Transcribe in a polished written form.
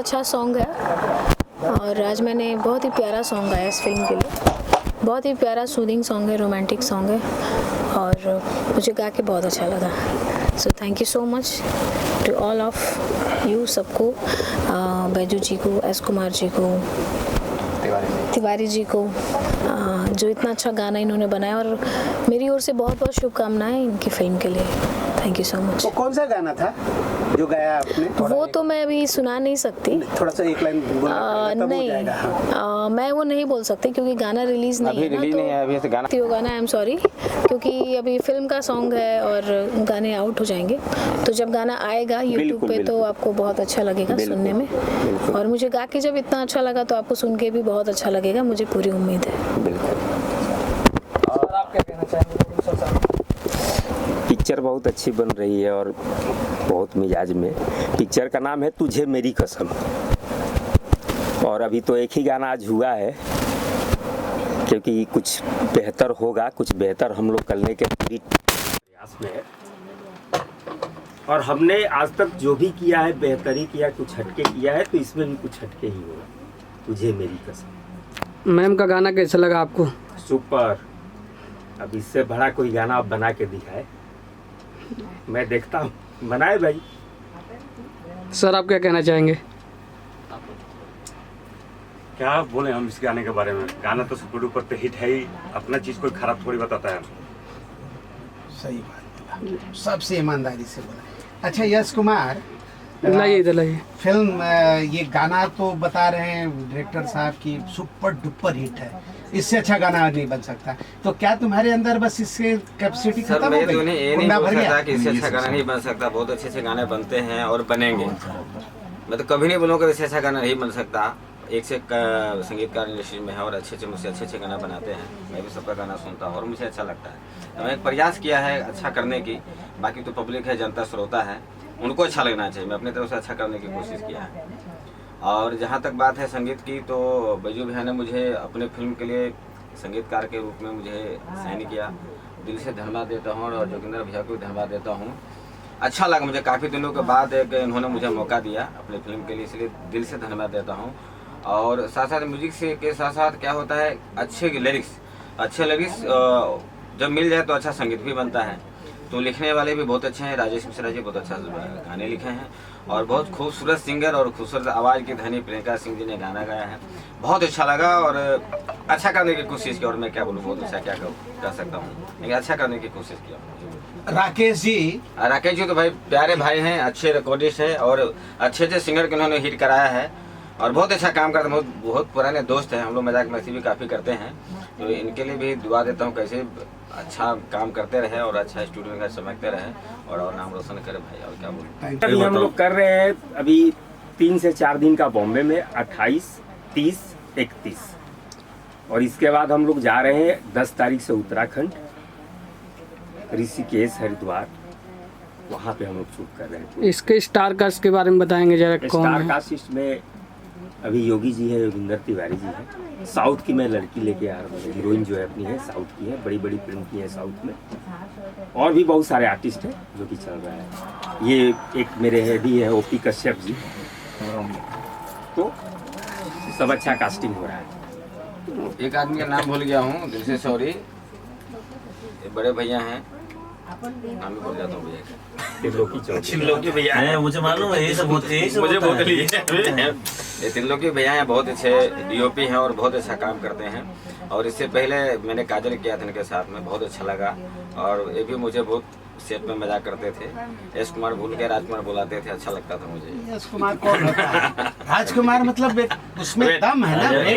अच्छा सॉन्ग है और आज मैंने बहुत ही प्यारा सॉन्ग गाया इस फिल्म के लिए। बहुत ही प्यारा सूदिंग सॉन्ग है, रोमांटिक सॉन्ग है और मुझे गा के बहुत अच्छा लगा। So thank you so much to all of you सबको, बैजू जी को, एस कुमार जी को, तिवारी जी को, जो इतना अच्छा गाना इन्होंने बनाया और मेरी ओर से बहुत बहुत शुभकामनाएं इनकी फिल्म के लिए। Thank you so much. वो कौन सा गाना था जो गाया आपने? वो तो मैं अभी सुना नहीं सकती, थोड़ा सा एक लाइन बोलना नहीं, मैं वो नहीं बोल सकती क्योंकि गाना रिलीज नहीं है ना, तो अभी तो गाना गाना आई एम सॉरी, क्योंकि अभी फिल्म का सॉन्ग है और गाने आउट हो जाएंगे। तो जब गाना आएगा यूट्यूब पे तो आपको बहुत अच्छा लगेगा सुनने में, और मुझे गा के जब इतना अच्छा लगा तो आपको सुन के भी बहुत अच्छा लगेगा, मुझे पूरी उम्मीद है। और आप क्या कहना चाहेंगे? पिक्चर बहुत अच्छी बन रही है और बहुत मिजाज में। पिक्चर का नाम है तुझे मेरी कसम, और अभी तो एक ही गाना आज हुआ है क्योंकि कुछ बेहतर होगा, कुछ बेहतर हम लोग करने के पूरी प्रयास में है। और हमने आज तक जो भी किया है बेहतर ही किया, कुछ हटके किया है तो इसमें भी कुछ हटके ही होगा। तुझे मेरी कसम। मैम का गाना कैसा लगा आपको? सुपर। अब इससे बड़ा कोई गाना आप बना के दिखाए, मैं देखता हूँ, बनाए भाई। सर आप क्या कहना चाहेंगे? क्या बोले हम इस गाने के बारे में? गाना तो सुपर डुपर पे हिट है ही, अपना चीज कोई खराब थोड़ी बताता है। सही बात बोला, सबसे ईमानदारी से बोला। अच्छा यश कुमार, लाइए इधर लाइए। फिल्म ये गाना तो बता रहे हैं डायरेक्टर साहब की सुपर डुपर हिट है, इससे अच्छा गाना नहीं बन सकता। तो क्या तुम्हारे अंदर बस इससे कैपेसिटी खत्म हो गई? ये नहीं बोल सकता कि इससे अच्छा गाना नहीं बन सकता। बहुत अच्छे अच्छे गाने बनते हैं और बनेंगे। मैं तो कभी नहीं बोलूँगा इससे अच्छा गाना नहीं बन सकता। एक से संगीतकार इंडस्ट्री में है और अच्छे मुझसे अच्छे गाना बनाते हैं। मैं भी सबका गाना सुनता हूँ और मुझे अच्छा लगता है। तो मैं एक प्रयास किया है अच्छा करने की, बाकी तो पब्लिक है, जनता श्रोता है, उनको अच्छा लगना चाहिए। मैं अपनी तरफ से अच्छा करने की कोशिश किया है। और जहाँ तक बात है संगीत की, तो बैजू भैया ने मुझे अपने फिल्म के लिए संगीतकार के रूप में मुझे साइन किया। दिल से धन्यवाद देता हूँ और जोगिंदर भैया को भी धन्यवाद देता हूँ। अच्छा लगा मुझे, काफ़ी दिनों के बाद एक इन्होंने मुझे मौका दिया अपनी फिल्म के लिए, इसलिए दिल से धन्यवाद देता हूँ। और साथ साथ म्यूजिक से के साथ साथ क्या होता है, अच्छे लिरिक्स जब मिल जाए तो अच्छा संगीत भी बनता है। तो लिखने वाले भी बहुत अच्छे हैं, राजेश मिश्रा जी बहुत अच्छा गाने लिखे हैं और बहुत खूबसूरत सिंगर और खूबसूरत आवाज़ की धनी प्रियंका सिंह जी ने गाना गाया है। बहुत अच्छा लगा और अच्छा करने की कोशिश की। और मैं क्या बोलूँ, बहुत अच्छा क्या कर सकता हूँ, लेकिन अच्छा करने की कोशिश किया। राकेश जी तो भाई प्यारे भाई हैं, अच्छे रिकॉर्डिस्ट हैं और अच्छे सिंगर के उन्होंने हिट कराया है और बहुत अच्छा काम करते हैं। बहुत पुराने दोस्त हैं, हम लोग मजाक मस्ती भी काफ़ी करते हैं। तो इनके लिए भी दुआ देता हूँ कैसे अच्छा काम करते रहे और अच्छा स्टूडियो में चमकते रहे और नाम रोशन करे भाई। और क्या बोलूँ, अभी हम लोग कर रहे हैं अभी 3 से 4 दिन का बॉम्बे में, 28, 30, 31, और इसके बाद हम लोग जा रहे हैं 10 तारीख से उत्तराखंड, ऋषिकेश, हरिद्वार, वहाँ पे हम लोग शूट कर रहे हैं। इसके स्टार कास्ट के बारे में बताएंगे जरा, कौन स्टार है? कास्ट में अभी योगी जी है, योगिंदर तिवारी जी है। साउथ की मैं लड़की लेके आ रहा हूँ, हीरोइन जो है अपनी है साउथ की है, बड़ी बड़ी फिल्म की है साउथ में। और भी बहुत सारे आर्टिस्ट हैं जो कि चल रहा है। ये एक मेरे हेडी है ओपी कश्यप जी, तो सब अच्छा कास्टिंग हो रहा है। एक आदमी का नाम भूल गया हूँ, दिल से सॉरी। ये बड़े भैया हैं, नाम भी भूल जाता हूँ भैया का। त्रिलोकी भैया हैं, मुझे मालूम है, ये सब होते हैं। मुझे बहुत ये त्रिलोकी भैया हैं, बहुत अच्छे डीओपी हैं और बहुत अच्छा काम करते हैं। और इससे पहले मैंने काजल किया था इनके साथ में, बहुत अच्छा लगा। और ये भी मुझे बहुत सेट में मजाक करते थे। एस कुमार भूल के राजकुमार बुलाते थे, अच्छा लगता था मुझे। यश कुमार कौन होता है? राजकुमार मतलब उसमें दम है ना।